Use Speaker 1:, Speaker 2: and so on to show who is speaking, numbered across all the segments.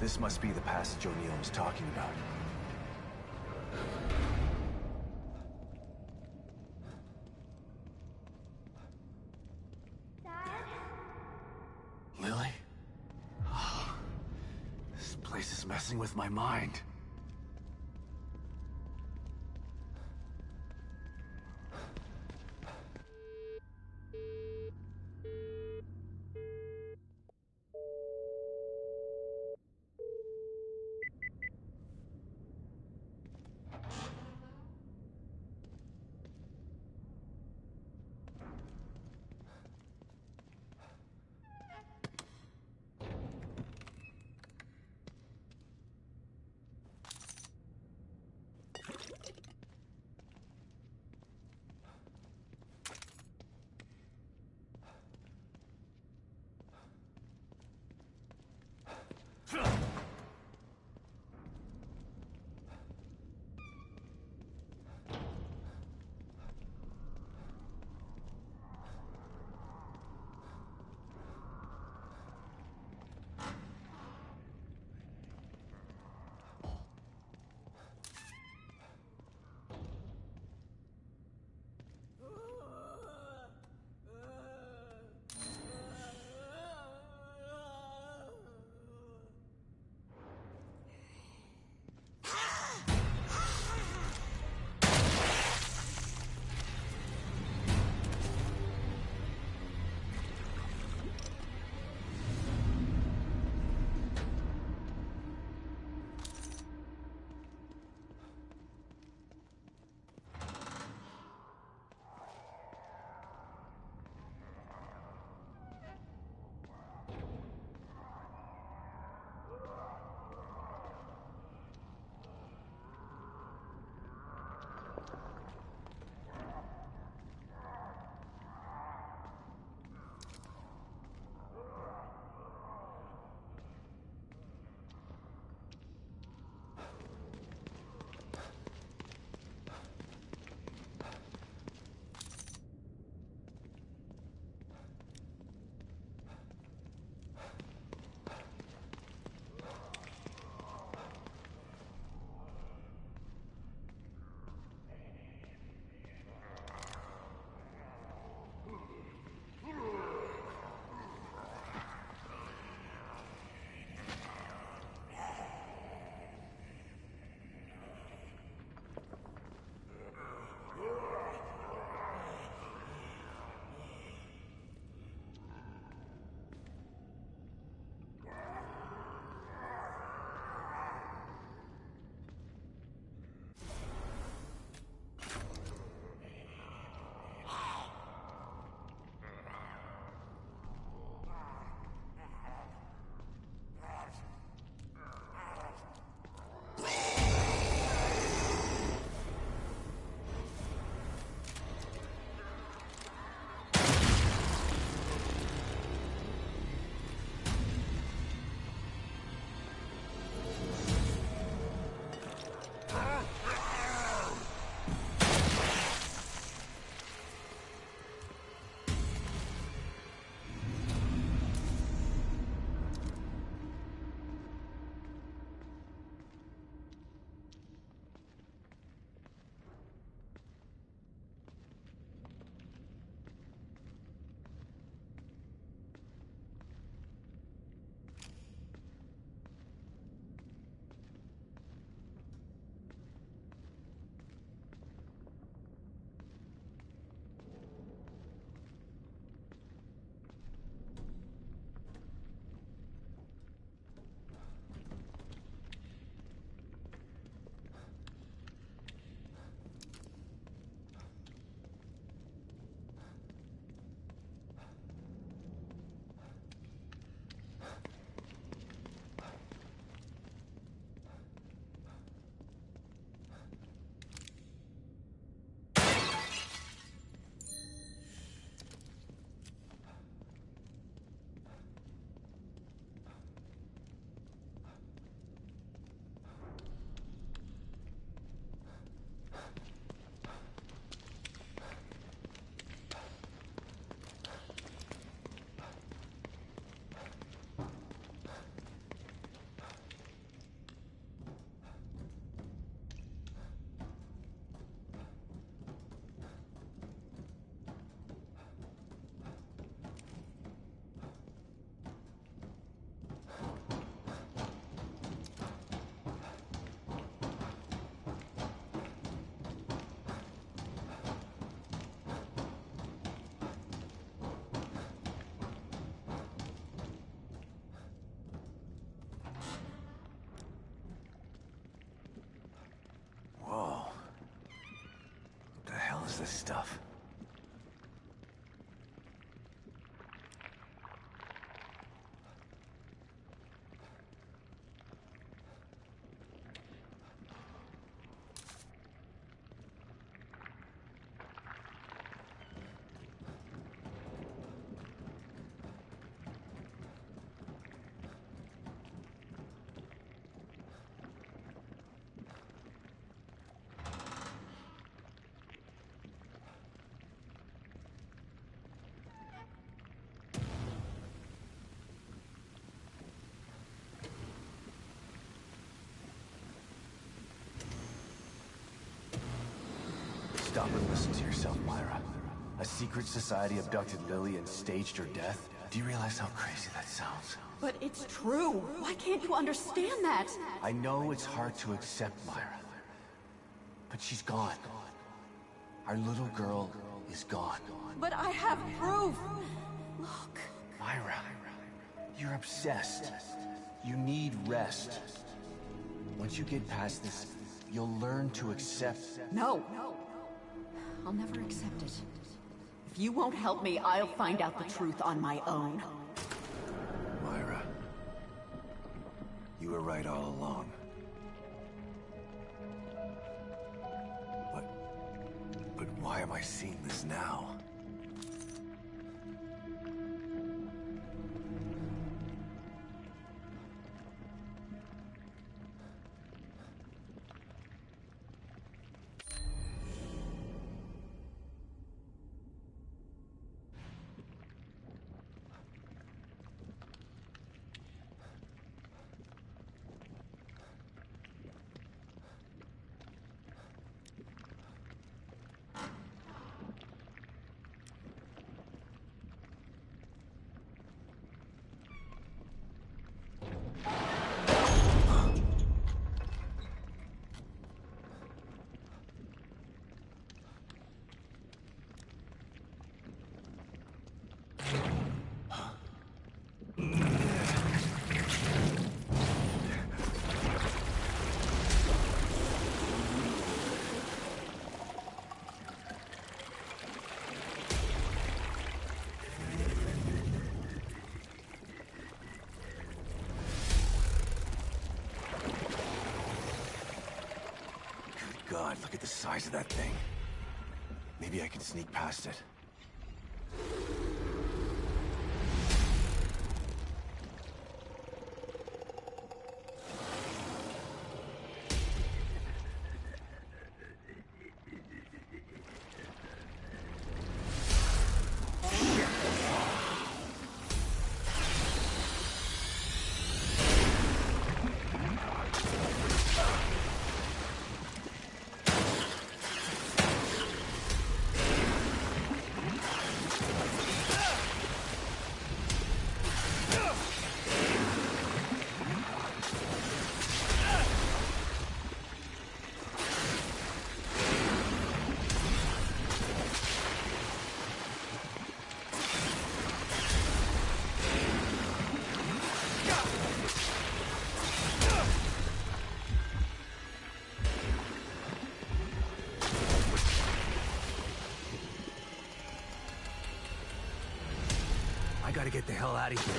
Speaker 1: This must be the passage O'Neill was talking about.
Speaker 2: Dad?
Speaker 1: Lily? Oh, this place is messing with my mind. this stuff. Stop and listen to yourself, Myra. A secret society abducted Lily and staged her death? Do you realize how crazy that sounds?
Speaker 2: But it's true. Why can't you understand that?
Speaker 1: I know it's hard to accept, Myra. But she's gone. Our little girl is gone.
Speaker 2: But I have proof. Look.
Speaker 1: Myra, you're obsessed. You need rest. Once you get past this, you'll learn to accept...
Speaker 2: No. I'll never accept it. If you won't help me, I'll find out the truth on my own.
Speaker 1: Myra, you were right all along. But why am I seeing this now? God, look at the size of that thing. Maybe I can sneak past it. I gotta get the hell out of here.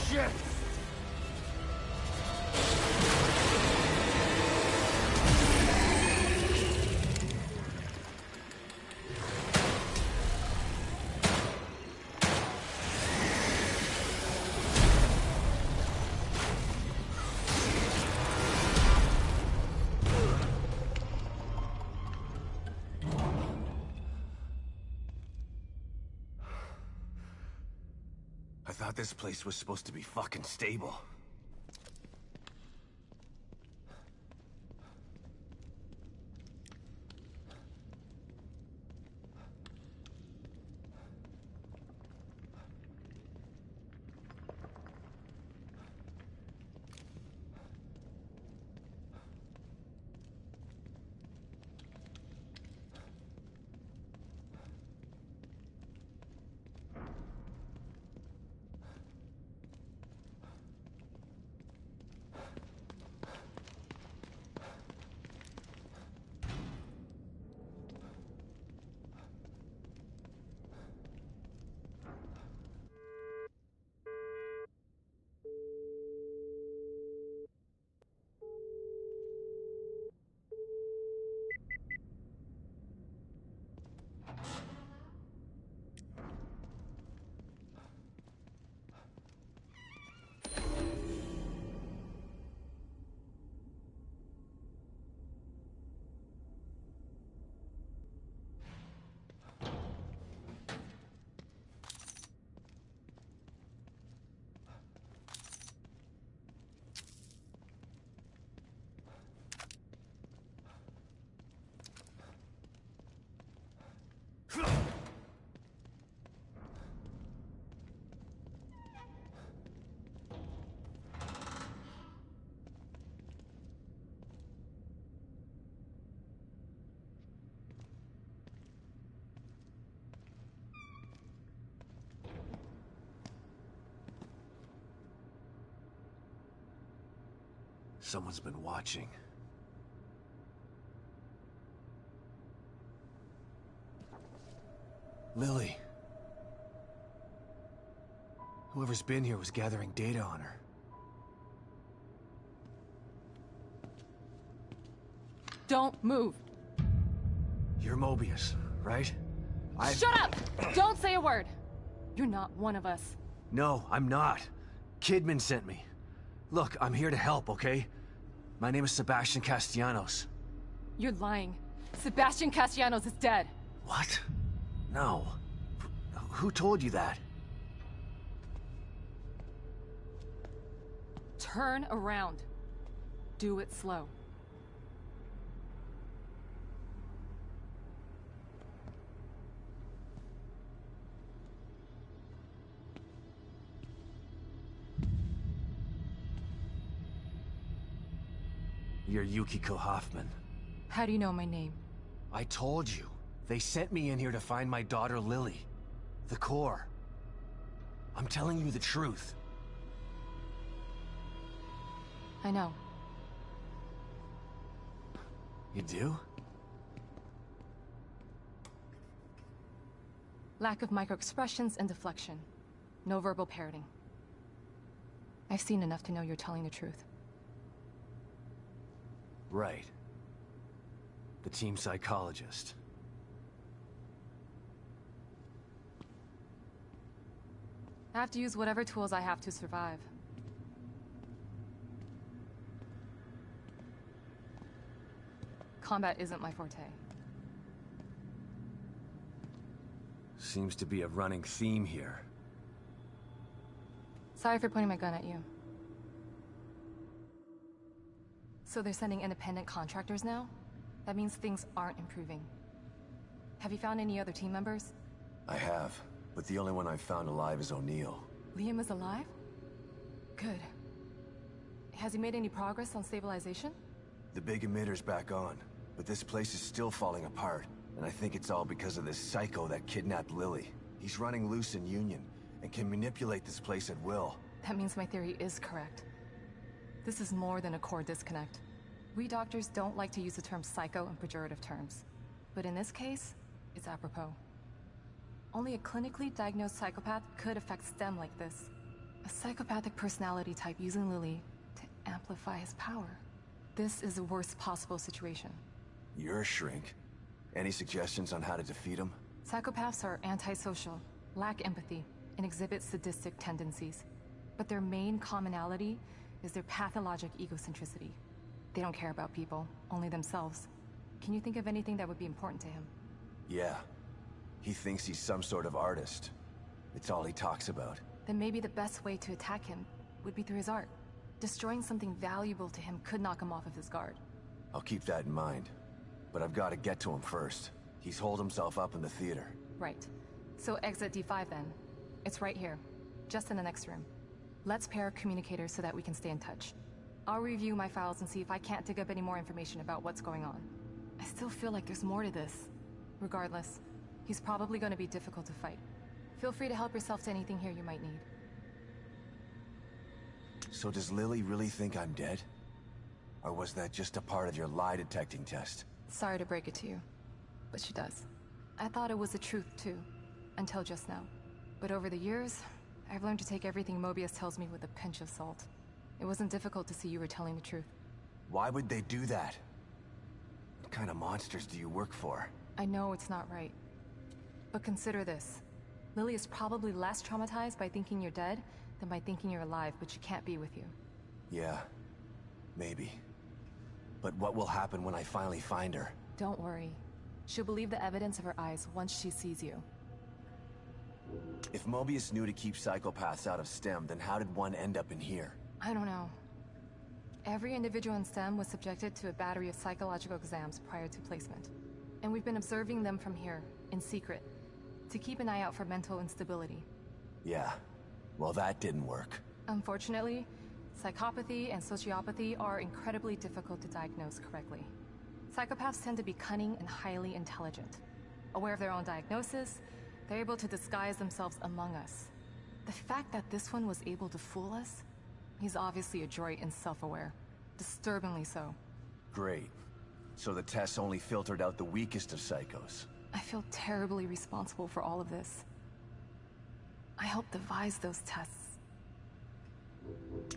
Speaker 1: Shit! I thought this place was supposed to be fucking stable. Someone's been watching. Lily. Whoever's been here was gathering data on her.
Speaker 3: Don't move.
Speaker 1: You're Mobius, right?
Speaker 3: Shut up! Don't say a word! You're not one of us.
Speaker 1: No, I'm not. Kidman sent me. Look, I'm here to help, okay? My name is Sebastian Castellanos.
Speaker 3: You're lying. Sebastian Castellanos is dead.
Speaker 1: What? No. Who told you that?
Speaker 3: Turn around. Do it slow.
Speaker 1: You're Yukiko Hoffman.
Speaker 3: How do you know my name?
Speaker 1: I told you. They sent me in here to find my daughter Lily. The core. I'm telling you the truth.
Speaker 3: I know.
Speaker 1: You do?
Speaker 3: Lack of microexpressions and deflection. No verbal parroting. I've seen enough to know you're telling the truth.
Speaker 1: Right. The team psychologist.
Speaker 3: I have to use whatever tools I have to survive. Combat isn't my forte.
Speaker 1: Seems to be a running theme here.
Speaker 3: Sorry for pointing my gun at you. So they're sending independent contractors now? That means things aren't improving. Have you found any other team members?
Speaker 1: I have, but the only one I've found alive is O'Neill.
Speaker 3: Liam is alive? Good. Has he made any progress on stabilization?
Speaker 1: The big emitter's back on, but this place is still falling apart, and I think it's all because of this psycho that kidnapped Lily. He's running loose in Union, and can manipulate this place at will.
Speaker 3: That means my theory is correct. This is more than a core disconnect. We doctors don't like to use the term psycho in pejorative terms, but in this case, it's apropos. Only a clinically diagnosed psychopath could affect STEM like this. A psychopathic personality type using Lily to amplify his power. This is the worst possible situation.
Speaker 1: You're a shrink. Any suggestions on how to defeat him?
Speaker 3: Psychopaths are antisocial, lack empathy, and exhibit sadistic tendencies. But their main commonality is their pathologic egocentricity. They don't care about people, only themselves. Can you think of anything that would be important to him?
Speaker 1: Yeah. He thinks he's some sort of artist. It's all he talks about.
Speaker 3: then maybe the best way to attack him would be through his art. Destroying something valuable to him could knock him off of his guard.
Speaker 1: I'll keep that in mind. But I've got to get to him first. He's holed himself up in the theater.
Speaker 3: Right. So exit D5 then. It's right here, just in the next room. Let's pair communicators so that we can stay in touch. I'll review my files and see if I can't dig up any more information about what's going on. I still feel like there's more to this. Regardless, he's probably going to be difficult to fight. Feel free to help yourself to anything here you might need.
Speaker 1: So does Lily really think I'm dead? Or was that just a part of your lie detecting test?
Speaker 3: Sorry to break it to you, but she does. I thought it was the truth too, until just now. But over the years, I've learned to take everything Mobius tells me with a pinch of salt. It wasn't difficult to see you were telling the truth.
Speaker 1: Why would they do that? What kind of monsters do you work for?
Speaker 3: I know it's not right. But consider this. Lily is probably less traumatized by thinking you're dead than by thinking you're alive, but she can't be with you.
Speaker 1: Yeah, maybe. But what will happen when I finally find her?
Speaker 3: Don't worry. She'll believe the evidence of her eyes once she sees you.
Speaker 1: If Mobius knew to keep psychopaths out of STEM, then how did one end up in here?
Speaker 3: I don't know. Every individual in STEM was subjected to a battery of psychological exams prior to placement. And we've been observing them from here, in secret, to keep an eye out for mental instability.
Speaker 1: Yeah, well that didn't work.
Speaker 3: Unfortunately, psychopathy and sociopathy are incredibly difficult to diagnose correctly. Psychopaths tend to be cunning and highly intelligent. Aware of their own diagnosis, they're able to disguise themselves among us. The fact that this one was able to fool us, he's obviously adroit and self-aware. Disturbingly so.
Speaker 1: Great. So the tests only filtered out the weakest of psychos.
Speaker 3: I feel terribly responsible for all of this. I helped devise those tests.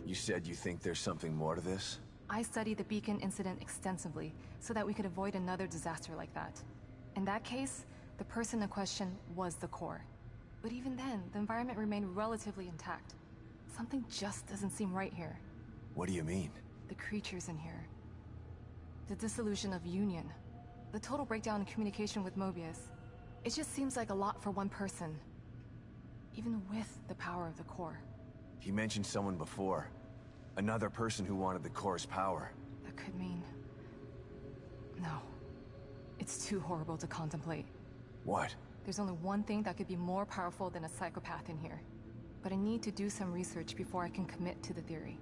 Speaker 1: You said you think there's something more to this?
Speaker 3: I studied the Beacon incident extensively so that we could avoid another disaster like that. In that case, the person in question was the core. But even then, the environment remained relatively intact. Something just doesn't seem right here.
Speaker 1: What do you mean?
Speaker 3: The creatures in here. The dissolution of Union. The total breakdown in communication with Mobius. It just seems like a lot for one person. Even with the power of the core.
Speaker 1: He mentioned someone before. Another person who wanted the core's power.
Speaker 3: That could mean... No. It's too horrible to contemplate.
Speaker 1: What?
Speaker 3: There's only one thing that could be more powerful than a psychopath in here. But I need to do some research before I can commit to the theory.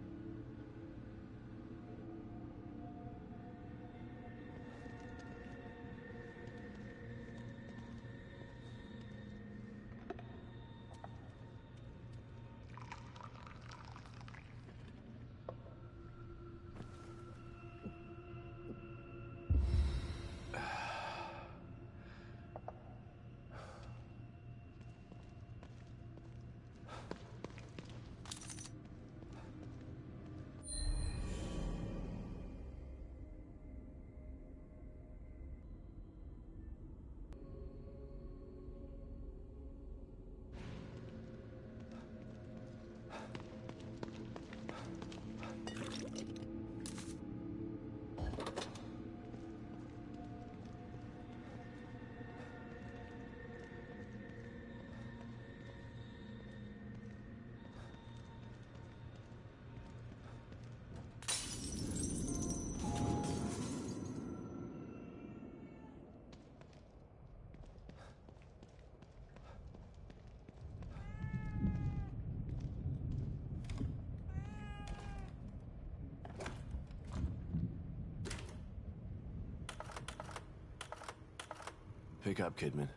Speaker 1: Pick up, Kidman.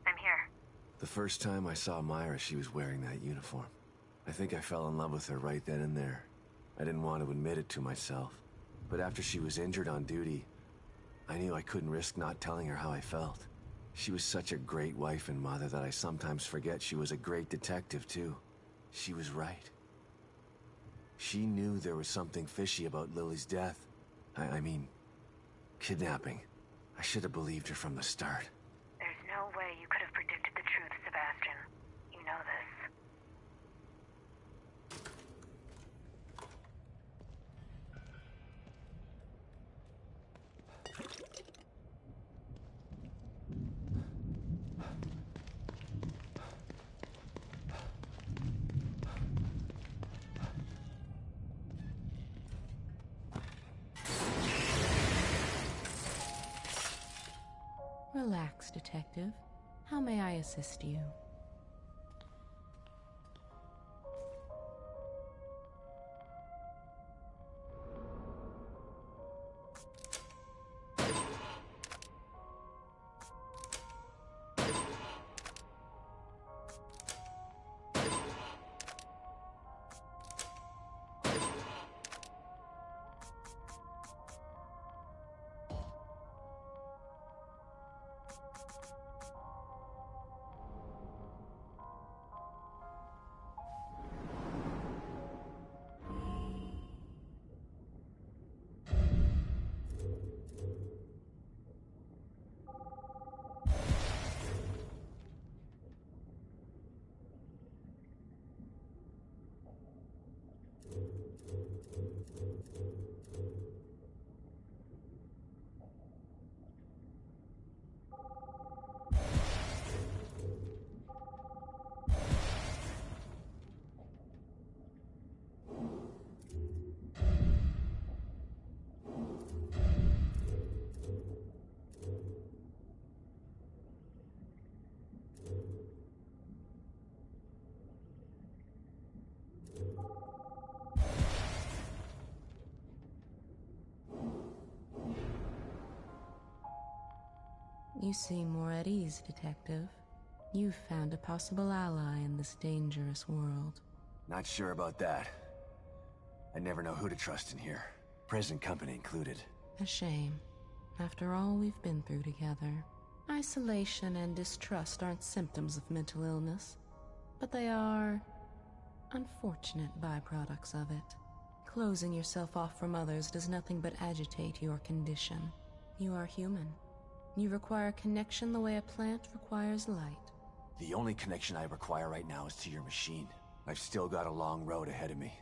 Speaker 4: I'm here.
Speaker 1: The first time I saw Myra, she was wearing that uniform. I think I fell in love with her right then and there. I didn't want to admit it to myself. But after she was injured on duty, I knew I couldn't risk not telling her how I felt. She was such a great wife and mother that I sometimes forget she was a great detective, too. She was right. She knew there was something fishy about Lily's death. I mean, kidnapping. I should have believed her from the start.
Speaker 4: There's no way you could have predicted the truth, Sebastian. You know this.
Speaker 5: Relax, Detective. How may I assist you? You seem more at ease, Detective. You've found a possible ally in this dangerous world.
Speaker 1: Not sure about that. I never know who to trust in here. Present company included.
Speaker 5: A shame. After all we've been through together. Isolation and distrust aren't symptoms of mental illness, but they are unfortunate byproducts of it. Closing yourself off from others does nothing but agitate your condition. You are human. You require connection the way a plant requires light.
Speaker 1: The only connection I require right now is to your machine. I've still got a long road ahead of me.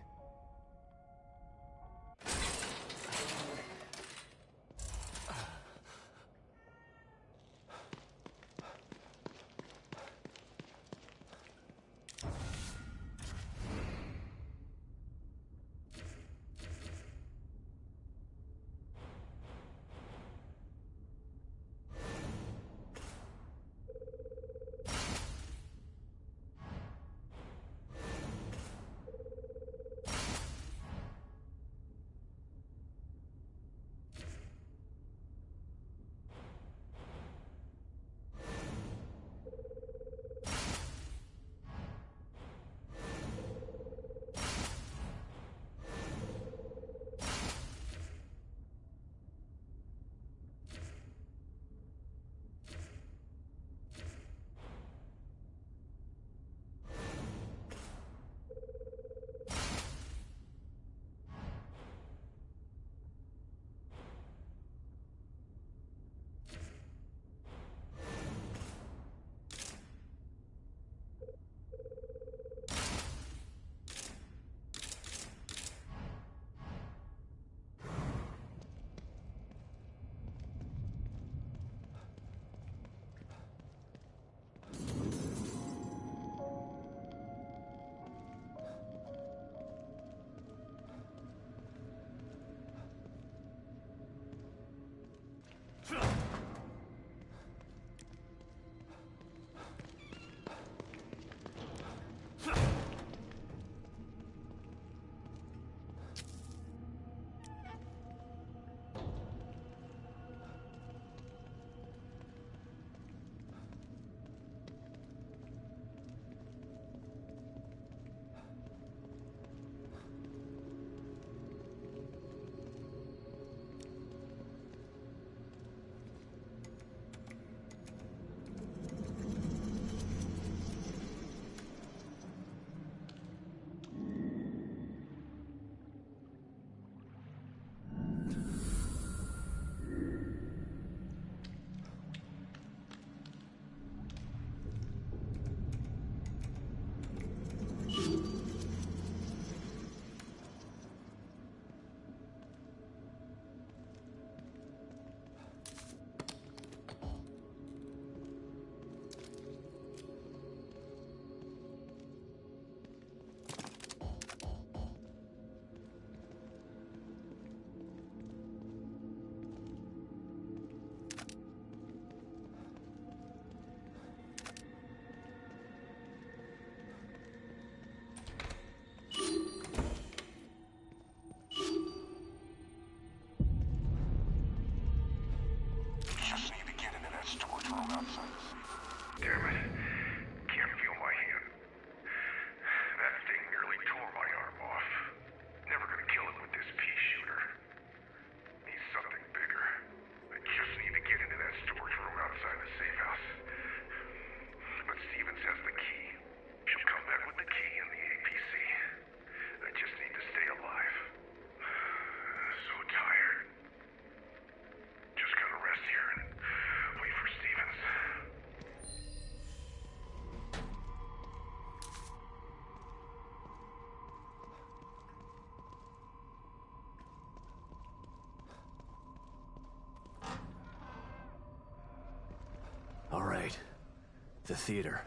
Speaker 1: The theater.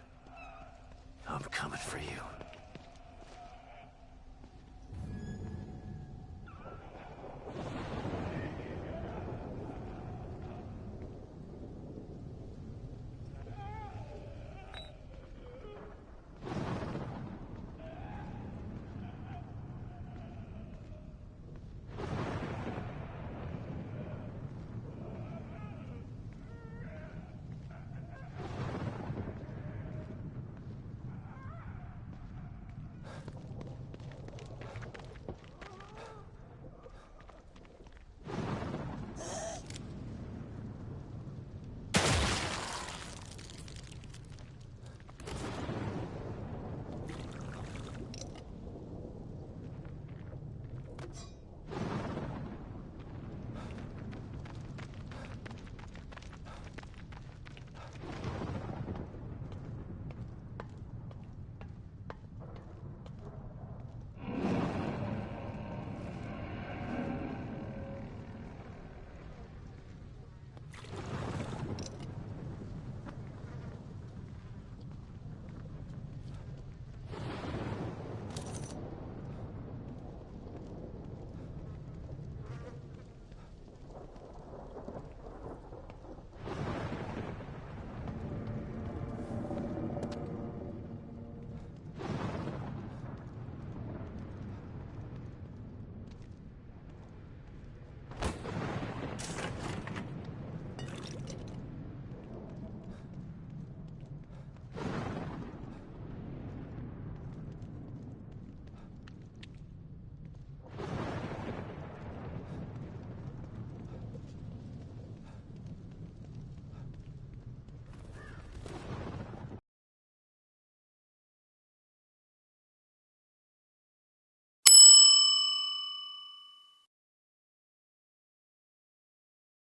Speaker 1: I'm coming for you.